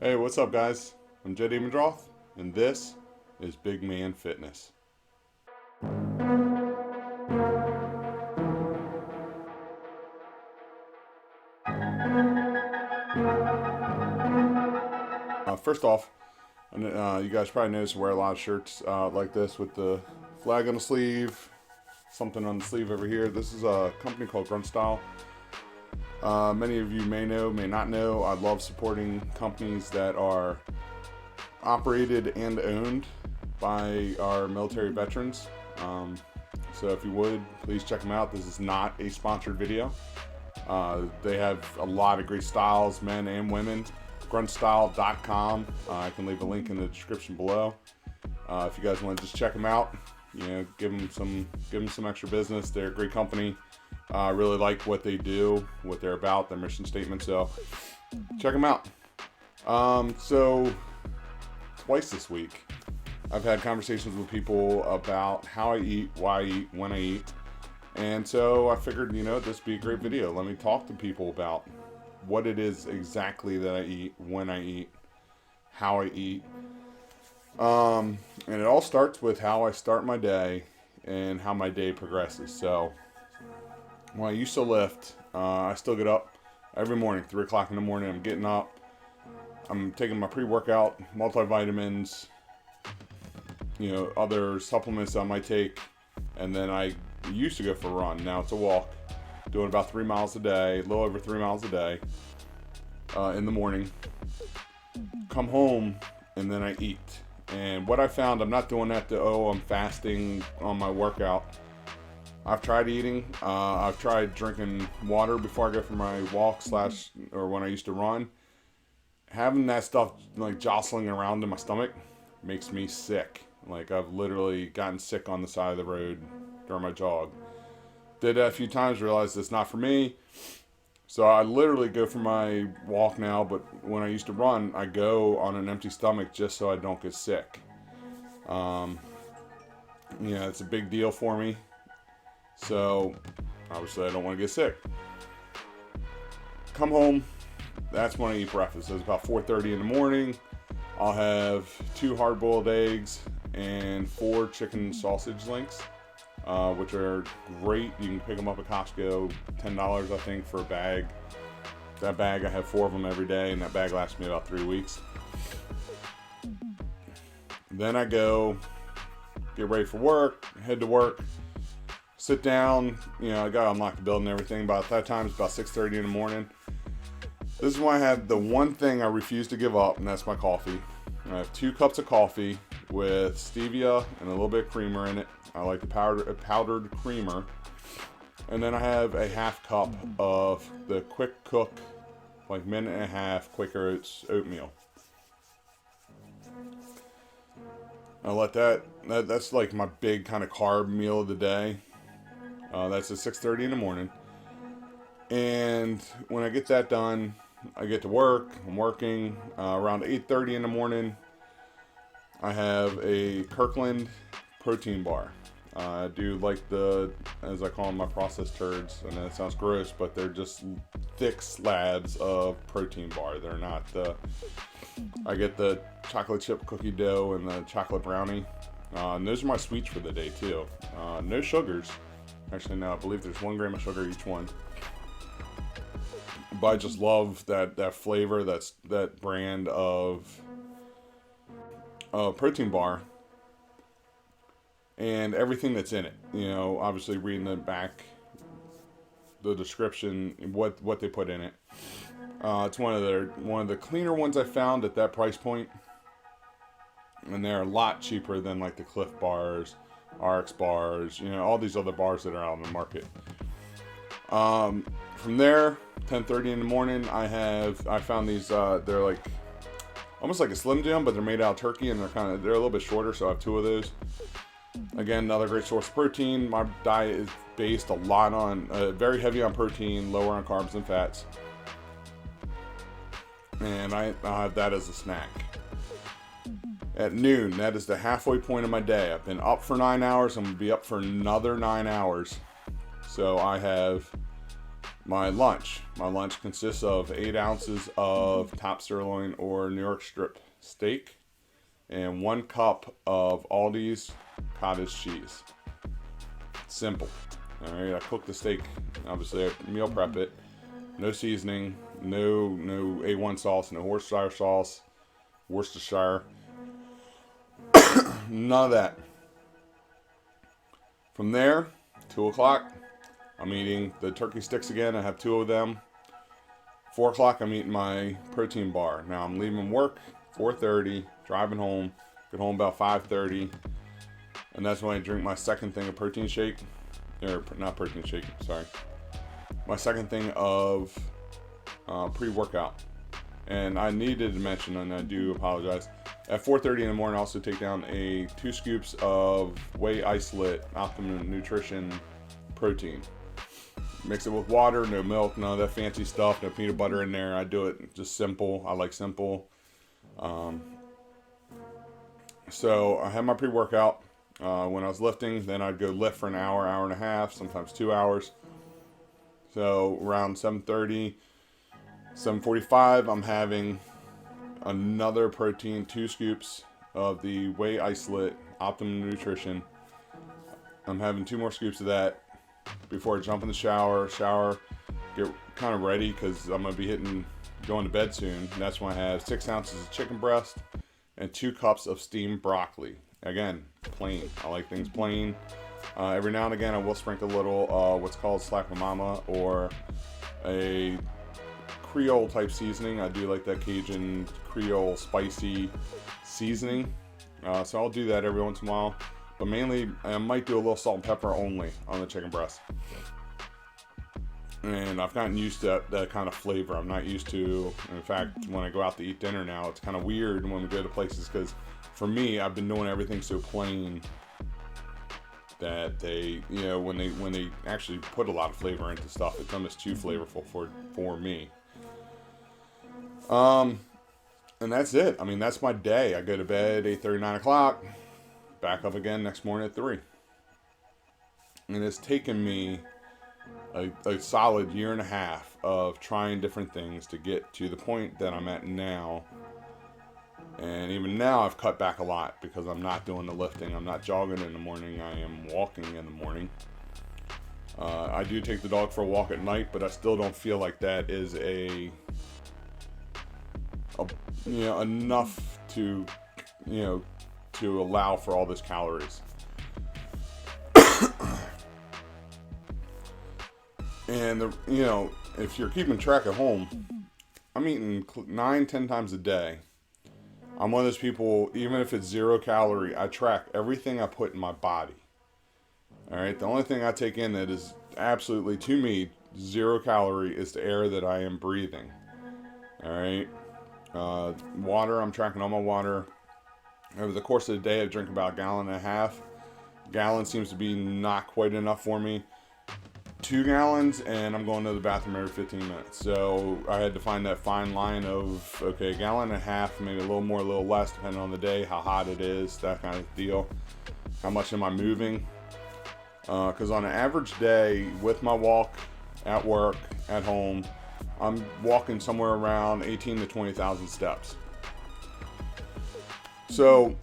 Hey, what's up, guys? I'm Jed Amondroth, and this is Big Man Fitness. First off, you guys probably noticed I wear a lot of shirts like this with the flag on the sleeve, something on the sleeve over here. This is a company called Grunt Style. Many of you may know, may not know, I love supporting companies that are operated and owned by our military veterans. So if you would, please check them out. This is not a sponsored video. They have a lot of great styles, men and women. Gruntstyle.com. I can leave a link in the description below. If you guys want to just check them out, give them some extra business. They're a great company. I really like what they do, what they're about, their mission statement. So check them out. So twice this week, I've had conversations with people about how I eat, why I eat, when I eat. And so I figured, this would be a great video. Let me talk to people about what it is exactly that I eat, when I eat, how I eat. And it all starts with how I start my day and how my day progresses. So when I used to lift, I still get up every morning, 3 o'clock in the morning. I'm getting up. I'm taking my pre-workout, multivitamins, other supplements I might take. And then I used to go for a run. Now it's a walk. Doing about 3 miles a day, a little over 3 miles a day in the morning. Come home and then I eat. And what I found, I'm not doing that I'm fasting on my workout. I've tried eating. I've tried drinking water before I go for my walk or when I used to run. Having that stuff like jostling around in my stomach makes me sick. Like I've literally gotten sick on the side of the road during my jog. Did that a few times, realized it's not for me. So I literally go for my walk now, but when I used to run, I go on an empty stomach just so I don't get sick. It's a big deal for me. So obviously I don't want to get sick. Come home, that's when I eat breakfast. So it's about 4:30 in the morning. I'll have 2 hard-boiled eggs and 4 chicken sausage links. Which are great. You can pick them up at Costco, $10 I think for a bag. That bag, I have 4 of them every day, and that bag lasts me about 3 weeks. Then I go get ready for work, head to work, sit down. I got to unlock the building and everything. By that time, it's about 6:30 in the morning. This is when I have the one thing I refuse to give up, and that's my coffee. I have 2 cups of coffee with stevia and a little bit of creamer in it. I like the powdered creamer. And then I have a half cup of the quick cook, like minute and a half Quaker Oats oatmeal. I let that's like my big kind of carb meal of the day. That's at 6:30 in the morning. And when I get that done, I get to work. I'm working around 8:30 in the morning. I have a Kirkland protein bar. I do like as I call them, my processed turds. I know it sounds gross, but they're just thick slabs of protein bar. They're not I get the chocolate chip cookie dough and the chocolate brownie. And those are my sweets for the day too. No sugars. Actually, no, I believe there's 1 gram of sugar each one. But I just love that flavor, that brand of protein bar. And everything that's in it, obviously reading the description, what they put in it. It's one of the cleaner ones I found at that price point, and they're a lot cheaper than like the Cliff bars, RX bars, all these other bars that are out on the market. From there, 10:30 in the morning, I found these. They're like almost like a Slim Jim, but they're made out of turkey, and they're a little bit shorter. So I have 2 of those. Again, another great source of protein. My diet is based a lot on, very heavy on protein, lower on carbs and fats. And I have that as a snack. At noon, that is the halfway point of my day. I've been up for 9 hours. I'm going to be up for another 9 hours. So I have My lunch consists of 8 ounces of top sirloin or New York strip steak and 1 cup of Aldi's cottage cheese. Simple. All right, I cook the steak. Obviously, I meal prep it. No seasoning, no A1 sauce, no Worcestershire sauce, none of that. From there, 2 o'clock, I'm eating the turkey sticks again. I have 2 of them. 4 o'clock, I'm eating my protein bar. Now I'm leaving work 4:30, driving home, get home about 5:30, and that's when I drink my second thing of protein shake, or not protein shake, sorry. My second thing of pre-workout. And I needed to mention, and I do apologize, at 4:30 in the morning I also take down 2 scoops of whey isolate optimum nutrition protein. Mix it with water, no milk, none of that fancy stuff, no peanut butter in there. I do it just simple. I like simple. So I had my pre-workout when I was lifting. Then I'd go lift for an hour, hour and a half, sometimes 2 hours. So around 7:30, 7:45, I'm having another protein, 2 scoops of the whey isolate optimum nutrition. I'm having 2 more scoops of that before I jump in the shower, get kind of ready because I'm going to be going to bed soon. And that's when I have 6 ounces of chicken breast and 2 cups of steamed broccoli. Again, plain. I like things plain. Every now and again, I will sprinkle a little what's called slack mama or a Creole type seasoning. I do like that Cajun Creole spicy seasoning. So I'll do that every once in a while. But mainly, I might do a little salt and pepper only on the chicken breast. And I've gotten used to that kind of flavor. I'm not used to, in fact, when I go out to eat dinner now, it's kind of weird when we go to places because for me, I've been doing everything so plain that they, when they actually put a lot of flavor into stuff, it's almost too flavorful for me. And that's it. I mean, that's my day. I go to bed 8:30, 9 o'clock. Back up again next morning at 3. And it's taken me a solid year and a half of trying different things to get to the point that I'm at now. And even now I've cut back a lot because I'm not doing the lifting. I'm not jogging in the morning. I am walking in the morning. I do take the dog for a walk at night, but I still don't feel like that is enough to allow for all those calories. And if you're keeping track at home, I'm eating 9-10 times a day. I'm one of those people, even if it's 0 calorie, I track everything I put in my body. All right, the only thing I take in that is absolutely, to me, 0 calorie is the air that I am breathing. All right, water, I'm tracking all my water. Over the course of the day, I drink about 1.5 gallons. Gallon seems to be not quite enough for me. 2 gallons, and I'm going to the bathroom every 15 minutes. So I had to find that fine line of, okay, 1.5 gallons, maybe a little more, a little less, depending on the day, how hot it is, that kind of deal. How much am I moving? Because on an average day, with my walk at work, at home, I'm walking somewhere around 18 to 20,000 steps. So,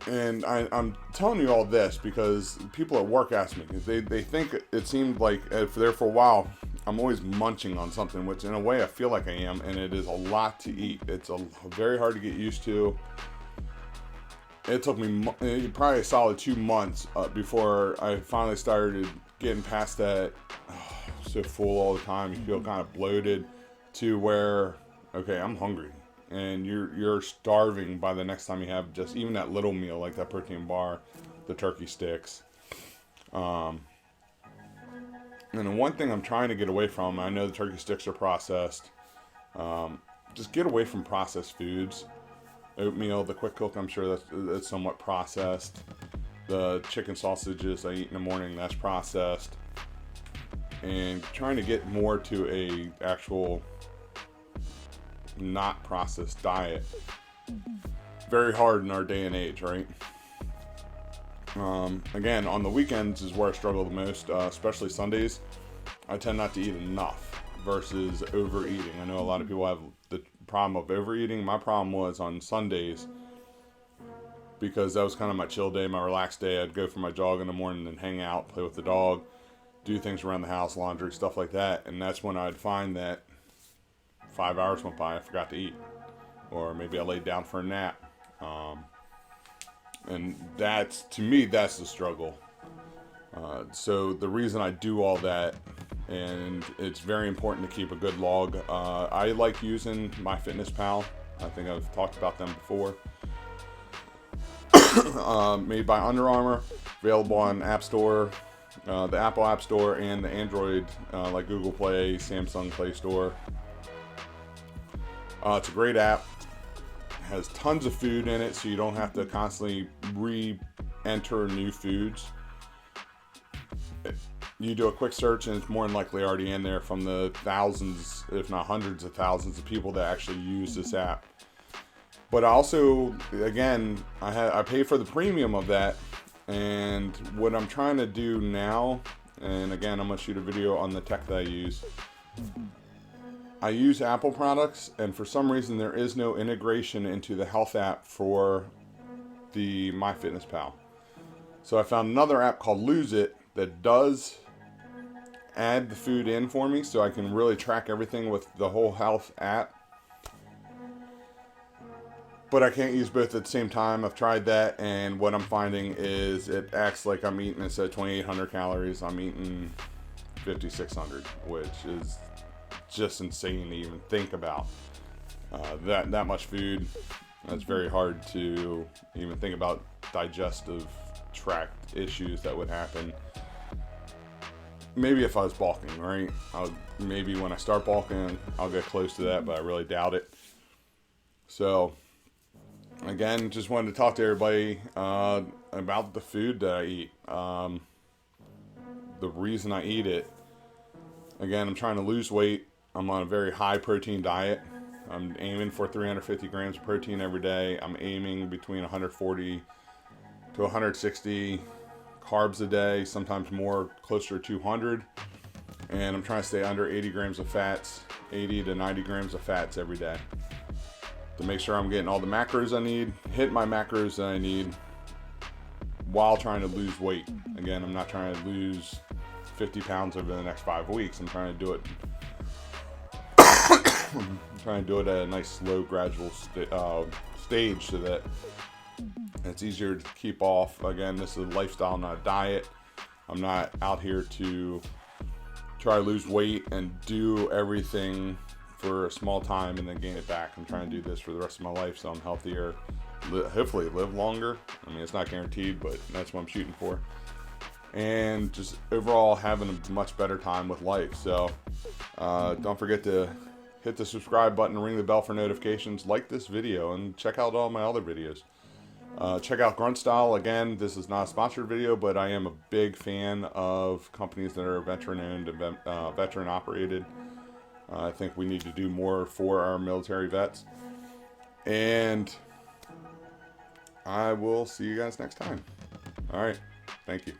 and I'm telling you all this because people at work ask me, they think it seemed like if they're for a while, I'm always munching on something, which in a way I feel like I am, and it is a lot to eat. It's very hard to get used to. It took me probably a solid 2 months before I finally started getting past that, so full all the time, you feel kind of bloated, to where, okay, I'm hungry. And you're starving by the next time you have just even that little meal, like that protein bar, the turkey sticks. And the one thing I'm trying to get away from, I know the turkey sticks are processed. Just get away from processed foods. Oatmeal, the quick cook, I'm sure that's somewhat processed. The chicken sausages I eat in the morning, that's processed. And trying to get more to a actual not processed diet. Very hard in our day and age, right? Again, on the weekends is where I struggle the most, especially Sundays. I tend not to eat enough versus overeating. I know a lot of people have the problem of overeating. My problem was on Sundays, because that was kind of my chill day, my relaxed day. I'd go for my jog in the morning and hang out, play with the dog, do things around the house, laundry, stuff like that. And that's when I'd find that 5 hours went by, I forgot to eat. Or maybe I laid down for a nap. And that's, to me, that's the struggle. So the reason I do all that, and it's very important to keep a good log. I like using MyFitnessPal. I think I've talked about them before. Made by Under Armour, available on App Store, the Apple App Store, and the Android, like Google Play, Samsung Play Store. It's a great app. It has tons of food in it, so you don't have to constantly re-enter new foods. You do a quick search, and it's more than likely already in there from the thousands, if not hundreds of thousands of people that actually use this app. But also, again, I pay for the premium of that, and what I'm trying to do now, and again, I'm going to shoot a video on the tech that I use. I use Apple products, and for some reason there is no integration into the health app for the MyFitnessPal. So I found another app called Lose It that does add the food in for me, so I can really track everything with the whole health app. But I can't use both at the same time. I've tried that, and what I'm finding is it acts like I'm eating, instead of 2,800 calories, I'm eating 5,600, which is just insane to even think about. That much food. It's very hard to even think about digestive tract issues that would happen. Maybe if I was bulking, right? Maybe when I start bulking, I'll get close to that, but I really doubt it. So, again, just wanted to talk to everybody about the food that I eat. The reason I eat it. Again, I'm trying to lose weight. I'm on a very high protein diet. I'm aiming for 350 grams of protein every day. I'm aiming between 140 to 160 carbs a day, sometimes more, closer to 200. And I'm trying to stay under 80 grams of fats, 80 to 90 grams of fats every day, to make sure I'm getting all the macros I need, hit my macros that I need, while trying to lose weight. Again, I'm not trying to lose 50 pounds over the next 5 weeks. I'm trying to do it at a nice, slow, gradual stage, so that it's easier to keep off. Again, this is a lifestyle, not a diet. I'm not out here to try to lose weight and do everything for a small time and then gain it back. I'm trying to do this for the rest of my life, so I'm healthier, hopefully live longer. I mean, it's not guaranteed, but that's what I'm shooting for. And just overall having a much better time with life. So don't forget to hit the subscribe button, ring the bell for notifications, like this video, and check out all my other videos. Check out Grunt Style. Again, this is not a sponsored video, but I am a big fan of companies that are veteran owned and veteran operated. I think we need to do more for our military vets. And I will see you guys next time. All right. Thank you.